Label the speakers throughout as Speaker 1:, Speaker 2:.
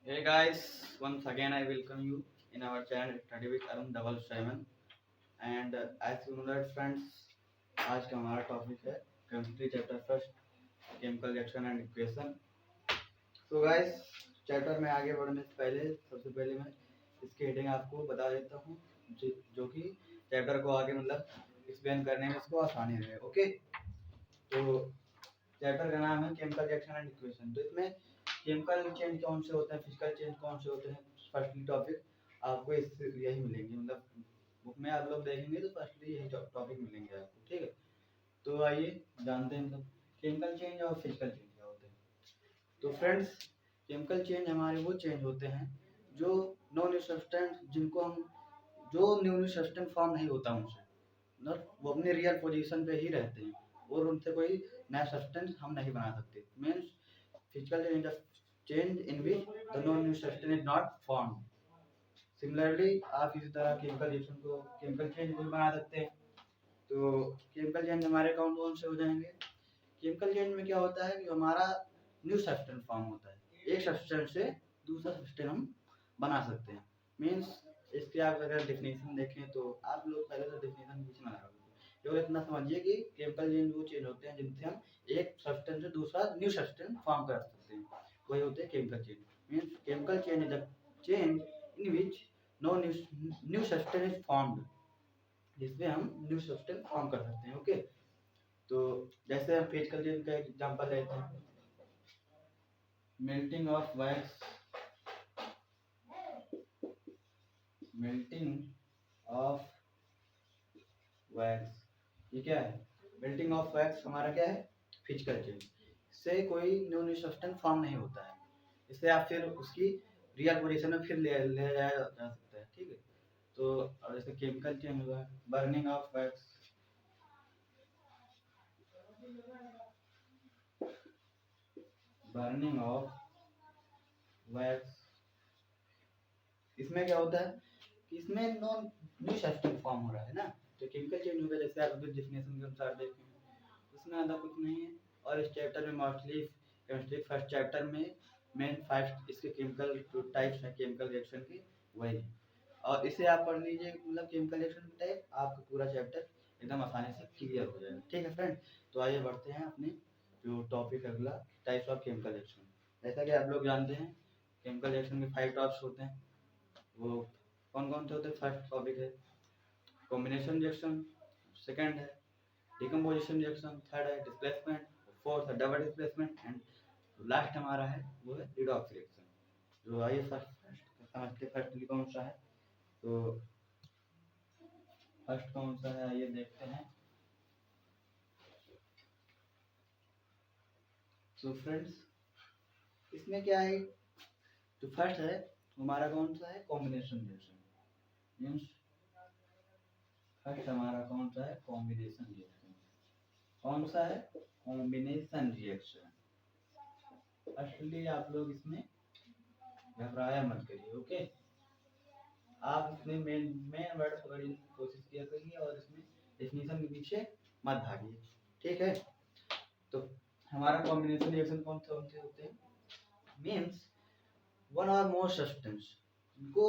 Speaker 1: Hey guys, once again I welcome you in our channel Study with Arun 777 and as you know that friends, आज का हमारा topic है chemistry chapter first chemical reaction and equation. तो guys chapter में आगे बढ़ने से पहले सबसे पहले मैं इसकी हेडिंग आपको बता देता हूँ जो कि चैप्टर को आगे मतलब एक्सप्लेन करने में इसको आसानी रहे। ओके, तो चैप्टर का नाम है केमिकल रिएक्शन एंड इक्वेशन। तो इसमें केमिकल चेंज कौन से होते हैं, फिजिकल चेंज कौन से होते हैं, फर्स्टली टॉपिक आपको इससे यही मिलेंगे, मतलब बुक में आप लोग देखेंगे तो फर्स्टली यही टॉपिक मिलेंगे आपको। ठीक है, तो आइए जानते हैं मतलब केमिकल चेंज और फिजिकल चेंज क्या होते हैं। तो फ्रेंड्स, केमिकल चेंज हमारे वो चेंज होते हैं जो नॉन न्यू सब्सटेंस जिनको हम जो न्यू सब्सटेंस फॉर्म नहीं होता उनसे, मतलब वो अपने रियल पोजीशन पे ही रहते हैं और उनसे कोई नया सब्सटेंस हम नहीं बना सकते। Means physical change in which the non new substance is not form. Similarly आप इसी तरह केमिकल रिएक्शन को केमिकल चेंज भी बना सकते हैं। तो केमिकल चेंज हमारे कौन कौन से हो जाएंगे। केमिकल चेंज में क्या होता है कि हमारा न्यू सब्सटेंस फॉर्म होता है, एक सब्सटेंस से दूसरा सब्सटेंस हम बना सकते हैं। मीन्स इसके आप अगर डेफिनेशन देखें तो आप लोग पहले तो डेफिनेशन कुछ ना लगाओ, केवल इतना समझिए कि केमिकल चेंज वो चेंज होते हैं जिनसे हम एक सब्सटेंस से दूसरा न्यू सब्सटेंस फॉर्म कर सकते हैं, वही होते हैं chemical change. Means chemical change is the change in which no new substance is formed, जिसमें हम न्यू सब्सटेंस फॉर्म कर सकते हैं। ओके, तो जैसे हम फिजिकल चेंज का एग्जांपल लेते हैं, melting of wax, melting of wax, ये क्या है? मेल्टिंग ऑफ वैक्स हमारा क्या है? Physical change. इससे कोई न्यू न्यू सब्सटेंस फॉर्म नहीं होता है, इससे आप फिर उसकी रियल पोजीशन में फिर ले जाया जा सकता है। ठीक है, तो और जैसे केमिकल चेंज हुआ है, burning of wax, burning of wax, इसमें क्या होता है कि इसमें नॉन न्यू सब्सटेंस फॉर्म हो रहा है ना। तो केमिकल चेंज होगा जैसे आप अभी डेफिनेशन के अनुसार देखें, उसमें ज़्यादा कुछ नहीं है। और इस चैप्टर में मोस्टली केमिस्ट्री फर्स्ट चैप्टर में मेन 5 इसके केमिकल टाइप्स हैं केमिकल रिएक्शन के, वही है। और इसे आप पढ़ लीजिए, मतलब केमिकल रिएक्शन की टाइप, आपका पूरा चैप्टर एकदम आसानी से क्लियर हो जाएगा। ठीक है फ्रेंड, तो आइए बढ़ते हैं अपने जो टॉपिक अगला, टाइप्स ऑफ केमिकल रिएक्शन। जैसा कि आप लोग जानते हैं केमिकल रिएक्शन के 5 टाइप्स होते हैं। वो कौन कौन से होते हैं? फर्स्ट टॉपिक है कॉम्बिनेशन रिएक्शन, सेकंड है डिकम्पोजिशन रिएक्शन, थर्ड है डिस्प्लेसमेंट, फोर्थ है डबल डिस्प्लेसमेंट एंड लास्ट हमारा है वो है रिडॉक्स रिएक्शन। जो आइए फर्स्ट समझते फर्स्ट कौन सा है। तो फर्स्ट कौन सा है आइए देखते हैं। तो फ्रेंड्स, इसमें क्या है, तो फर्स्ट है हमारा कौन सा है? Combination reaction. मीन्स फर्स्ट हमारा कौन सा है? Combination reaction. कौन सा है? Combination reaction. फर्स्टली आप लोग इसमें घबराया मत करिए। ओके, आप इसमें मेन वर्ड पकड़ने की कोशिश किया करिए और इसमें डेफिनेशन के पीछे मत भागिए। ठीक है, तो हमारा कॉम्बिनेशन रिएक्शन कौन से होते हैं? मीन्स वन और मोर सब्सटेंस इनको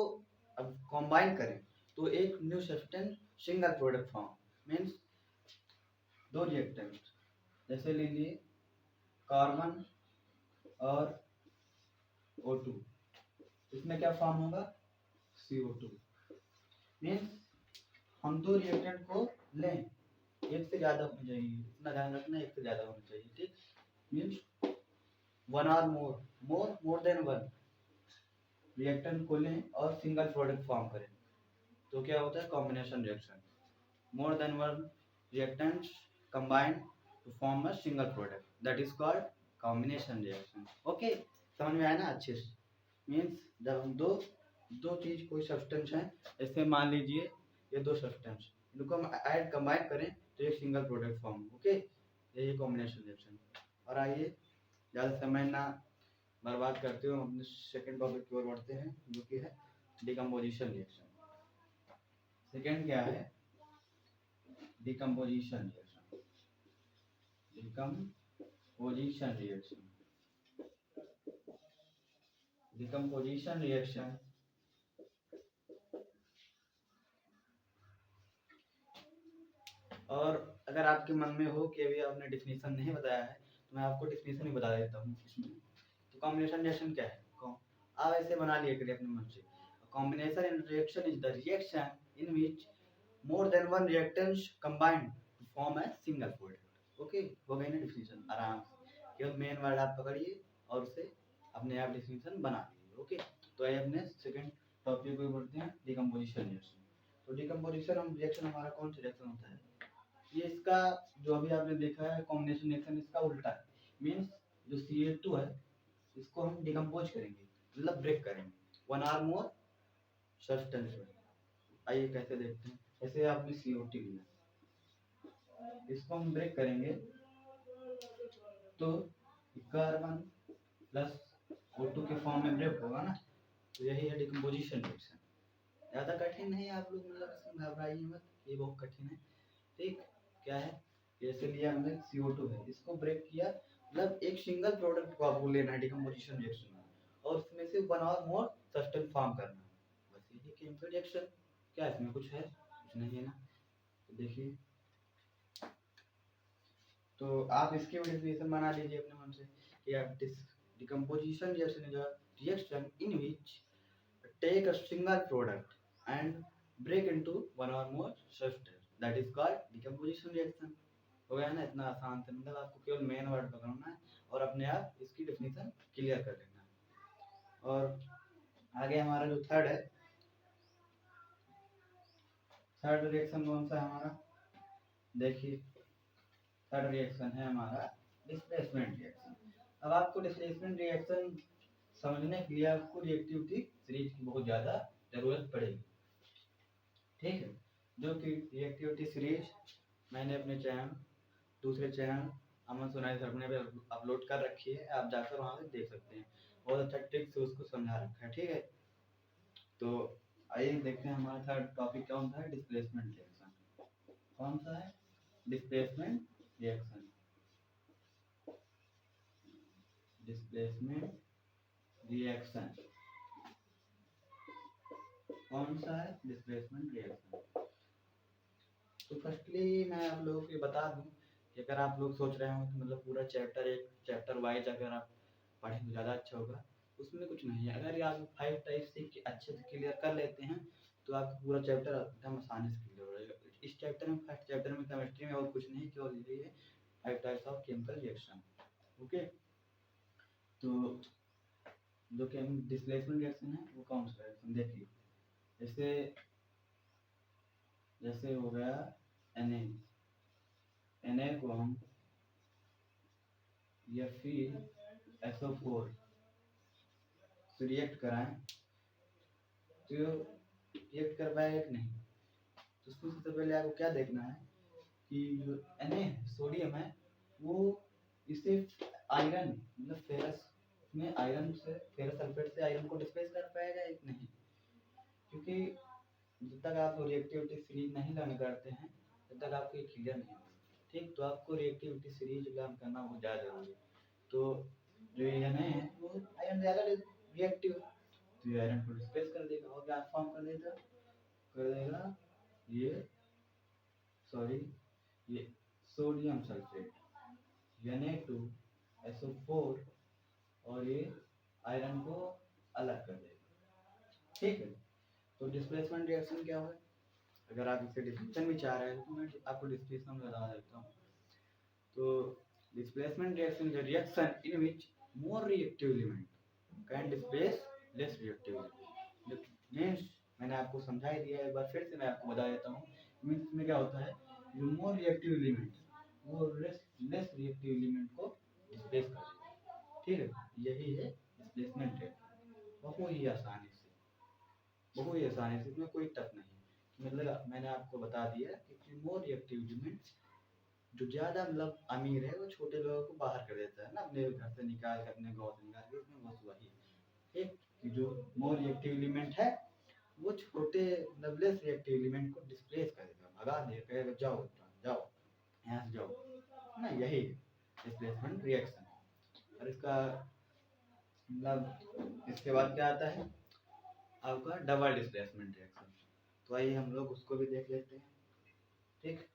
Speaker 1: अब कंबाइन करें तो एक new substance single product form. Means दो रिएक्टेंट, जैसे लीजिए कार्बन और O2, इसमें क्या फॉर्म होगा? CO2। मीन्स हम दो रिएक्टेंट को लें, एक से ज्यादा होना चाहिए, इतना ध्यान रखना, एक से ज्यादा होना चाहिए। ठीक, मीन्स वन और मोर देन वन रिएक्टेंट को लें और सिंगल प्रोडक्ट फॉर्म करें तो क्या होता है? Combination reaction. More than one reactants combine to form a single product, that is called combination reaction. Okay, समझ में आया ना अच्छे से? मीन्स जब हम दो दो चीज कोई सब्सटेंस है, जैसे मान लीजिए ये दो सब्सटेंस, इनको हम ऐड कंबाइन करें तो एक सिंगल प्रोडक्ट फॉर्म। ओके, यही कॉम्बिनेशन रिएक्शन। और आइए ज़्यादा समय ना बर्बाद करते हुए हम अपने सेकेंड टॉपिक की ओर बढ़ते हैं जो कि है डिकम्पोजिशन रिएक्शन। सेकेंड क्या है? Decomposition reaction. Decomposition reaction decomposition reaction और अगर आपके मन में हो कि अभी आपने डिफिनीशन नहीं बताया है तो मैं आपको डिफिनीशन ही बता देता हूँ इसमें। तो कॉम्बिनेशन रिएक्शन क्या है? आप ऐसे बना लिया करिए अपने मन से। Combination in reaction is the reaction in which more than one reactants combined to form a single product. Okay, हो गई ना डिफिनीशन आराम से। केवल मेन वर्ड आप पकड़िए और उसे अपने आप डिफिनीशन बना लीजिए। ओके, तो आइए अपने सेकंड टॉपिक पे बढ़ते हैं, डिकम्पोजिशन रिएक्शन। तो डिकम्पोजिशन रिएक्शन हमारा कौन सा रिएक्शन होता है? ये इसका जो अभी आपने देखा है कॉम्बिनेशन रिएक्शन, इसका उल्टा है। मींस जो Ca2 है इसको हम डिकम्पोज करेंगे, मतलब ब्रेक करेंगे वन आर मोर सब्सटेंस में। आइए कैसे देखते हैं। जैसे आपने CO2 लिया, इसको हम ब्रेक करेंगे तो कार्बन प्लस O2 के फॉर्म में ब्रेक होगा ना। तो यही है डिकम्पोजिशन रिएक्शन। ज़्यादा कठिन नहीं है, आप लोग मतलब इसमें घबराइए मत, ये बहुत कठिन है। ठीक, क्या है, जैसे लिया हमने CO2 है, इसको ब्रेक किया, मतलब एक सिंगल प्रोडक्ट को आपको लेना है डिकम्पोजिशन रिएक्शन में और उसमें से वन और मोर सब्सटेंस फॉर्म करना है। बस यही केमिकल रिएक्शन। क्या इसमें कुछ है? कुछ नहीं है ना। तो देखिए, तो आप इसके डेफिनेशन बना लीजिए अपने मन से कि आप decomposition reaction is a reaction in which take a single product and break into one or more substance, that is called decomposition reaction। हो गया ना, इतना आसान था। मतलब आपको केवल मेन वर्ड पकड़ना है और अपने आप इसकी डेफिनेशन क्लियर कर लेना है। और आगे हमारा जो थर्ड है, थर्ड रिएक्शन कौन सा है हमारा? देखिए, थर्ड रिएक्शन है हमारा डिस्प्लेसमेंट रिएक्शन। अब आपको डिस्प्लेसमेंट रिएक्शन समझने के लिए आपको रिएक्टिविटी सीरीज की बहुत ज़्यादा जरूरत पड़ेगी। ठीक है, जो कि रिएक्टिविटी सीरीज मैंने अपने चैनल, दूसरे चैनल अमन सुनाई सरपने पे अपलोड कर रखी है, आप जाकर वहाँ से देख सकते हैं। बहुत अच्छा ट्रिक से उसको समझा रखा है। ठीक है, तो आइए देखते हैं हमारा थर्ड टॉपिक कौन सा है, डिस्प्लेसमेंट रिएक्शन। कौन सा है? Displacement reaction. डिस्प्लेसमेंट रिएक्शन कौन सा है? Displacement reaction. तो फर्स्टली मैं आप लोगों को बता दूं कि अगर आप लोग सोच रहे हो कि मतलब पूरा चैप्टर एक चैप्टर वाइज अगर आप पढ़ें तो ज़्यादा अच्छा होगा, उसमें कुछ नहीं है। अगर ये आप 5 टाइप सीख के अच्छे से क्लियर कर लेते हैं तो आपका पूरा चैप्टर एकदम आसानी से क्लियर हो जाएगा। इस चैप्टर में, फर्स्ट चैप्टर में केमिस्ट्री में और कुछ नहीं, केवल यही है 5 types of chemical reaction. Okay, तो जो कि डिस्प्लेसमेंट रिएक्शन है वो कौन सा रिएक्शन देखिए। जैसे जैसे हो गया Na को हम या फिर SO4 से रिएक्ट कराएं तो रिएक्ट कर पाएगा कि नहीं। तो उसमें सबसे पहले आपको क्या देखना है कि जो Na है, सोडियम है, वो इसे आयरन मतलब फेरस में आयरन से, फेरस सल्फेट से आयरन को डिस्प्लेस कर पाएगा या नहीं। क्योंकि जब तक आप रिएक्टिविटी सीरीज नहीं लर्न करते हैं तब तक आपको ये क्लियर नहीं होगा। ठीक, तो आपको रिएक्टिविटी सीरीज लर्न करना बहुत ज़्यादा जरूरी है। तो जो ये Na है वो आयरन ज़्यादा रिएक्टिव, तो ये आयरन को डिस्प्लेस कर देगा और क्या फॉर्म कर देगा ये, सॉरी, ये सोडियम सल्फेट Na2SO4 और ये आयरन को अलग कर देगा। ठीक है, तो डिस्प्लेसमेंट रिएक्शन क्या है? अगर आप इसके डिस्क्रिप्शन भी चाह रहे हैं तो मैं आपको डिस्क्रिप्शन में बता देता हूँ। तो displacement reaction is a reaction in which more reactive element can displace less reactive element. Means मैंने आपको समझा ही दिया है, एक बार फिर से मैं आपको बता देता हूँ। मीन्स में क्या होता है, जो मोर रिएक्टिव एलिमेंट वो लेस रिएक्टिव एलिमेंट को डिस्प्लेस कर देगा। ठीक है, यही है डिस्प्लेसमेंट रिएक्शन। बहुत ही आसानी से, इसमें कोई टफ नहीं है। मतलब मैंने आपको बता दिया कि मोर रिएक्टिव एलिमेंट जो ज़्यादा मतलब अमीर है वो छोटे लोगों को बाहर कर देता है ना, अपने घर से निकाल कर, अपने गाँव से निकाल के, उसमें बस वही ठीक कि जो मोर रिएक्टिव एलिमेंट है वो छोटे मतलब लेस रिएक्टिव एलिमेंट को डिस्प्लेस कर देगा, भगा देगा, कहेगा जाओ जाओ यहाँ से जाओ, है ना। यही डिस्प्लेसमेंट रिएक्शन। और इसका मतलब इसके बाद क्या आता है आपका डबल डिस्प्लेसमेंट रिएक्शन। तो आइए हम लोग उसको भी देख लेते हैं। ठीक,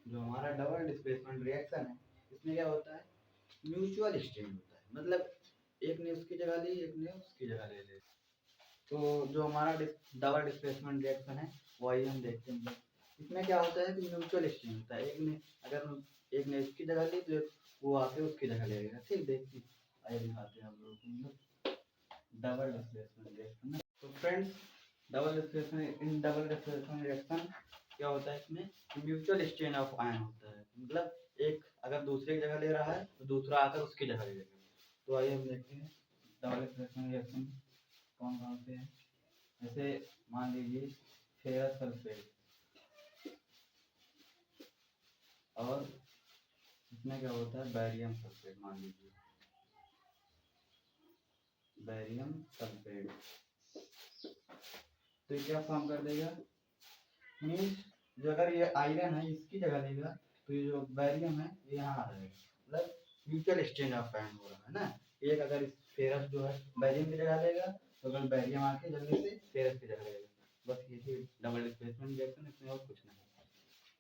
Speaker 1: जो हमारा डबल डिस्प्लेसमेंट रिएक्शन है इसमें क्या होता है, म्यूचुअल एक्सचेंज होता है। मतलब एक ने उसकी जगह ली, एक ने उसकी जगह ले ली। तो जो हमारा डबल डिस्प्लेसमेंट रिएक्शन है वो आइए हम देखते हैं। इसमें क्या होता है कि म्यूचुअल एक्सचेंज होता है। एक ने इसकी जगह ली तो वो आके उसकी जगह ले लेगा। ठीक, देखिए आइए दिखाते हैं आप लोगों को डबल डिस्प्लेसमेंट रिएक्शन। तो फ्रेंड्स, डबल डिस्प्लेसमेंट रिएक्शन क्या होता है, इसमें म्यूचुअल एक्सचेंज ऑफ आयन होता है। मतलब एक अगर दूसरे की जगह ले रहा है तो दूसरा आकर उसकी जगह ले लेगा। तो आइए हम देखते हैं डबल डिस्प्लेसमेंट रिएक्शन कौन कौन से हैं। जैसे मान लीजिए फेरस सल्फेट, और इसमें क्या होता है बैरियम सल्फेट। मान लीजिए बैरियम सल्फेट, तो ये क्या फॉर्म कर देगा, मीन्स जो अगर ये आयरन है इसकी जगह लेगा तो ये जो बैरियम है ये यहाँ आ जाएगा। मतलब म्यूचुअल एक्सचेंज ऑफ आयन हो रहा है ना। एक अगर इस फेरस जो है बैरियम की जगह लेगा तो अगर बैरियम आके जल्दी से फेरस की जगह लेगा। बस यही डबल डिस्प्लेसमेंट रिएक्शन, इसमें और कुछ नहीं।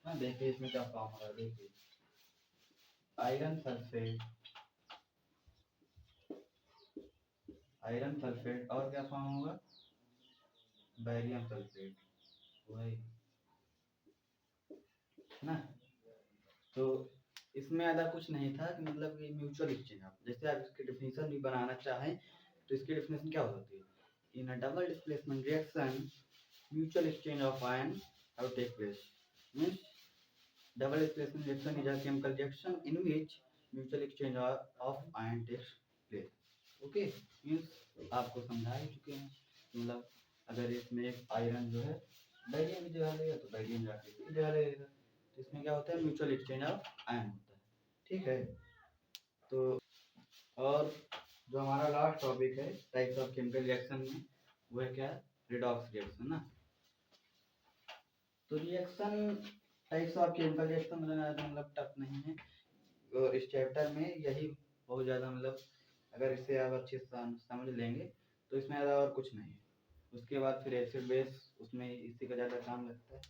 Speaker 1: हाँ, देखिए इसमें क्या फॉर्म हो रहा है। देखिए आयरन सल्फेट, आयरन सल्फेट, और क्या फॉर्म होगा बैरियम सल्फेट, वही ना। तो इसमें ज़्यादा कुछ नहीं था कि मतलब ये म्यूचुअल एक्सचेंज ऑफ, जैसे आप इसकी डिफिनीशन भी बनाना चाहें तो इसकी डिफिनीशन क्या हो सकती है, in a double displacement reaction mutual exchange of ion have take place. Means double displacement reaction is a chemical reaction in which mutual exchange of ion takes place. Okay, means आपको समझा ही चुके हैं। मतलब अगर इसमें एक आयरन जो है बैरियम की जगह लेगा तो बैरियम जाके इसकी जगह लेगा। तो इसमें क्या होता है म्यूचुअल एक्सचेंज ऑफ आयन होता है। ठीक है, तो और जो हमारा लास्ट टॉपिक है टाइप्स ऑफ केमिकल रिएक्शन में, वो है क्या, रिडॉक्स रिएक्शन ना। तो reaction types of chemical reaction मतलब टफ नहीं है। तो इस चैप्टर में यही बहुत ज़्यादा मतलब अगर इसे आप अच्छे से समझ लेंगे तो इसमें ज़्यादा और कुछ नहीं है। उसके बाद फिर एसिड बेस, उसमें इसी का ज़्यादा काम लगता है।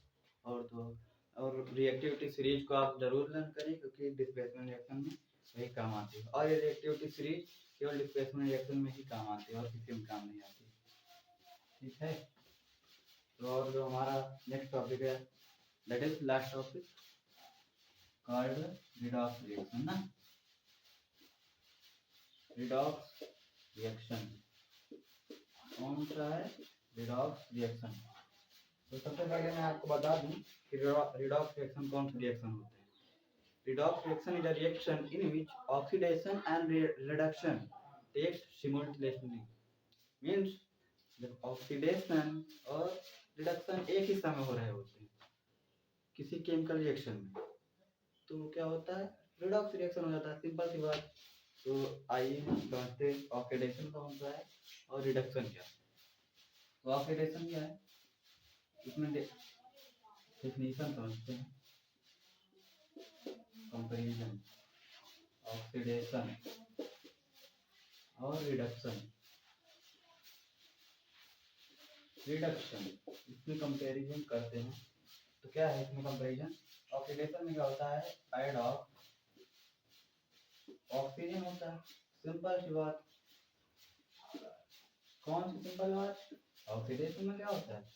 Speaker 1: और तो और रिएक्टिविटी सीरीज को आप जरूर लर्न करें क्योंकि डिस्प्लेसमेंट रिएक्शन में वही काम आती है। और ये रिएक्टिविटी सीरीज केवल डिस्प्लेसमेंट रिएक्शन में ही काम आती है और किसी में काम नहीं आती। ठीक है, तो और जो हमारा नेक्स्ट टॉपिक है that is last topic called redox reaction ना। रिडॉक्स रिएक्शन कौन सा है, रिडॉक्स रिएक्शन। तो सबसे पहले मैं आपको बता दूं कि रिडॉक्स रिएक्शन कौन सा रिएक्शन होता है। Redox reaction is a reaction in which oxidation and reduction takes simultaneously. Means जब ऑक्सीडेशन और रिडक्शन एक ही समय हो रहे होते हैं किसी केमिकल रिएक्शन में तो क्या होता है, रिडॉक्स रिएक्शन हो जाता है। सिंपल सी बात। तो आइए समझते हैं ऑक्सीडेशन कौन सा है और रिडक्शन क्या है। तो ऑक्सीडेशन क्या है, इसमें डेफिनेशन समझते हैं। कंपैरिजन ऑक्सीडेशन और रिडक्शन, रिडक्शन इसमें कंपैरिजन करते हैं। तो क्या है इसमें कंपैरिजन, ऑक्सीडेशन में क्या होता है, ऐड ऑफ ऑक्सीजन होता है। सिंपल सी बात, कौन सी सिंपल बात, ऑक्सीडेशन में क्या होता है,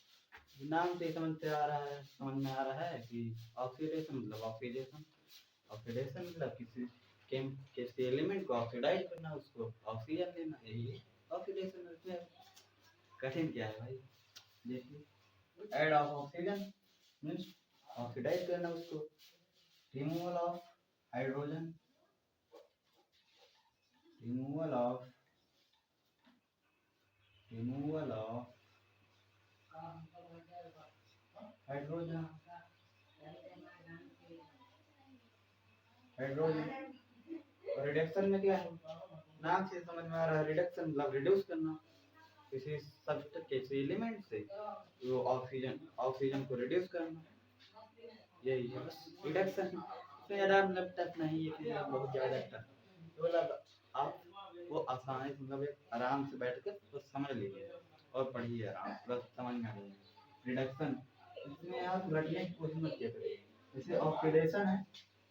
Speaker 1: नाम से समझ में आ रहा है कि ऑक्सीडेशन मतलब ऑक्सीडेशन, ऑक्सीडेशन मतलब किसी एलिमेंट को ऑक्सीडाइज करना, उसको ऑक्सीजन लेना, यही ऑक्सीडेशन। में कठिन क्या है भाई, देखिए add of oxygen means oxidize करना उसको, removal of hydrogen, removal of hydrogen, hydrogen. और रिडक्शन में क्या है, नाम से समझ में आ रहा है, रिडक्शन मतलब रिड्यूस करना किसी सब्सटेंस किसी एलिमेंट से, वो ऑक्सीजन को रिड्यूस करना, यही है बस रिडक्शन। इसमें ज़्यादा मतलब टफ नहीं है कि बहुत ज़्यादा टफ, मतलब आप वो आसानी से मतलब एक आराम से बैठ कर तो समझ लीजिए और पढ़िए आराम से, बस समझ में आ जाएगा। रिडक्शन इसमें आप रटने की कोशिश मत किया करिए। जैसे ऑक्सीडेशन है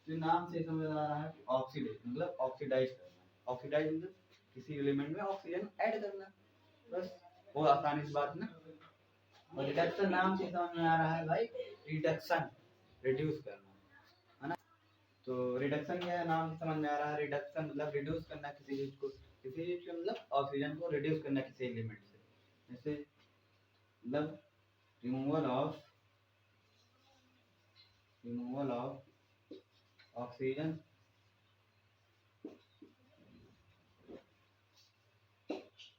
Speaker 1: तो नाम से समझ आ रहा है कि ऑक्सीडेट मतलब ऑक्सीडाइज करना, ऑक्सीडाइज मतलब किसी एलिमेंट में ऑक्सीजन ऐड करना, बस वो आसानी से बात ना। और रिडक्शन नाम से समझ में आ रहा है भाई, रिडक्शन रिड्यूस करना, है ना। तो रिडक्शन क्या है, नाम से समझ में आ रहा है, रिडक्शन मतलब रिड्यूस करना किसी चीज को, किसी चीज को मतलब ऑक्सीजन को रिड्यूस करना किसी एलिमेंट से। जैसे मतलब रिमूवल ऑफ ऑक्सीजन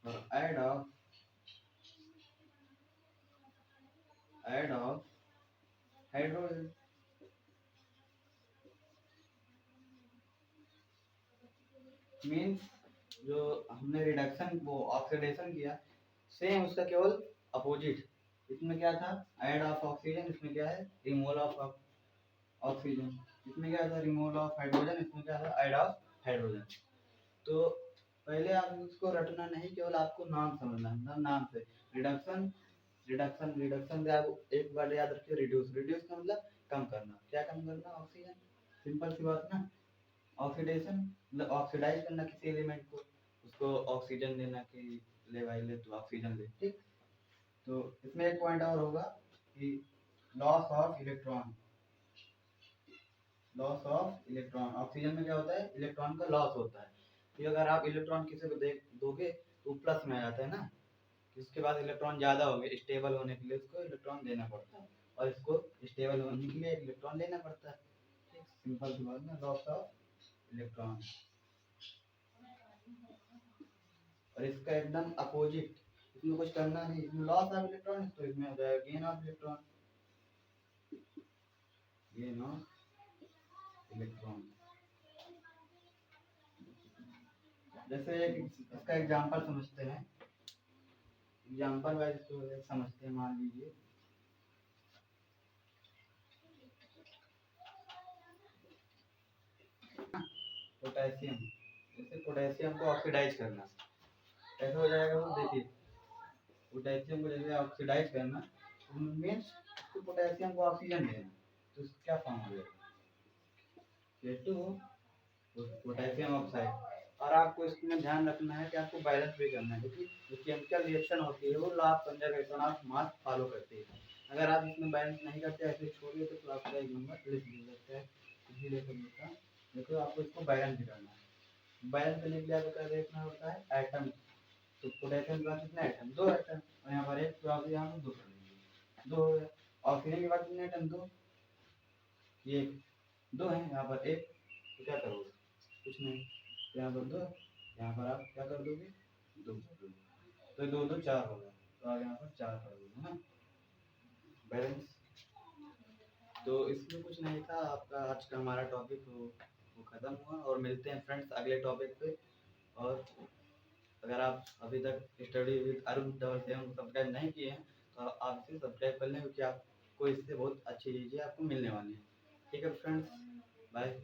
Speaker 1: और ऐड ऑफ हाइड्रोजन। मीन्स जो हमने रिडक्शन वो ऑक्सीडेशन किया, सेम उसका केवल अपोजिट। इसमें क्या था, ऐड ऑफ ऑक्सीजन, इसमें क्या है रिमूवल ऑफ ऑक्सीजन। इसमें क्या था रिमूवल ऑफ हाइड्रोजन, इसमें क्या था ऐड ऑफ हाइड्रोजन। तो पहले आप उसको रटना नहीं, केवल आपको नाम समझना है, मतलब नाम से रिडक्शन रिडक्शन रिडक्शन से आप एक बार याद रखिए, रिड्यूस रिड्यूस का मतलब कम करना, क्या कम करना, ऑक्सीजन, सिंपल सी बात ना। ऑक्सीडेशन मतलब ऑक्सीडाइज करना किसी एलिमेंट को, उसको ऑक्सीजन देना कि ले भाई ले तो ऑक्सीजन ले, ठीक। तो इसमें एक पॉइंट और होगा कि loss of electron, loss of electron, oxygen में क्या होता है इलेक्ट्रॉन का लॉस होता है। कि अगर आप इलेक्ट्रॉन किसी को दे दोगे तो प्लस में आ जाता है ना, इसके बाद इलेक्ट्रॉन ज़्यादा हो गए, स्टेबल होने के लिए उसको इलेक्ट्रॉन देना पड़ता है, और इसको स्टेबल होने के लिए इलेक्ट्रॉन लेना पड़ता है, सिंपल सी बात ना, लॉस ऑफ इलेक्ट्रॉन। और इसका एकदम अपोजिट, इसमें कुछ करना नहीं, इसमें लॉस ऑफ इलेक्ट्रॉन तो इसमें हो जाएगा gain of electron, gain of electron. जैसे एक इसका एग्जांपल समझते हैं, एग्जांपल वाइज तो समझते हैं। मान लीजिए पोटेशियम, जैसे पोटेशियम को ऑक्सीडाइज करना, कैसे हो जाएगा वो देखिए। पोटेशियम को जैसे ऑक्सीडाइज करना मीन्स तो पोटेशियम को ऑक्सीजन देना, तो इसका क्या फॉर्म हो जाएगा के2 पोटेशियम ऑक्साइड। और आपको इसमें ध्यान रखना है कि आपको बैलेंस भी करना है, क्योंकि जो केमिकल रिएक्शन होती है वो law of conservation of mass follow करती है। अगर आप इसमें बैलेंस नहीं करते, ऐसे छोड़िए तो आपका एक नंबर लिख दिया जाता है, इसीलिए समझता। देखो आपको इसको बैलेंस भी करना है, बैलेंस करने के लिए आपको क्या देखना होता है एटम। तो पोटेशियम के पास कितने एटम, 2 एटम, और यहाँ पर एक, तो आप यहाँ पर 2 कर लीजिए, 2 हो गया। ऑक्सीजन के बाद कितने एटम, 2, ये 2 है, यहाँ पर एक, तो क्या करोगे कुछ नहीं, यहाँ पर 2, यहाँ पर आप क्या कर दोगे 2 कर दोगे, तो 2 2 4 हो गया, तो आप यहाँ पर 4 कर दोगे ना, बैलेंस। तो इसमें कुछ नहीं था, आपका आज का हमारा टॉपिक वो ख़त्म हुआ, और मिलते हैं फ्रेंड्स अगले टॉपिक पे। और अगर आप अभी तक study with Arun double seven subscribe नहीं किए हैं तो आप इसे सब्सक्राइब कर लें, क्योंकि आपको इससे बहुत अच्छी चीज़ें आपको मिलने वाली हैं। ठीक है फ्रेंड्स, बाय।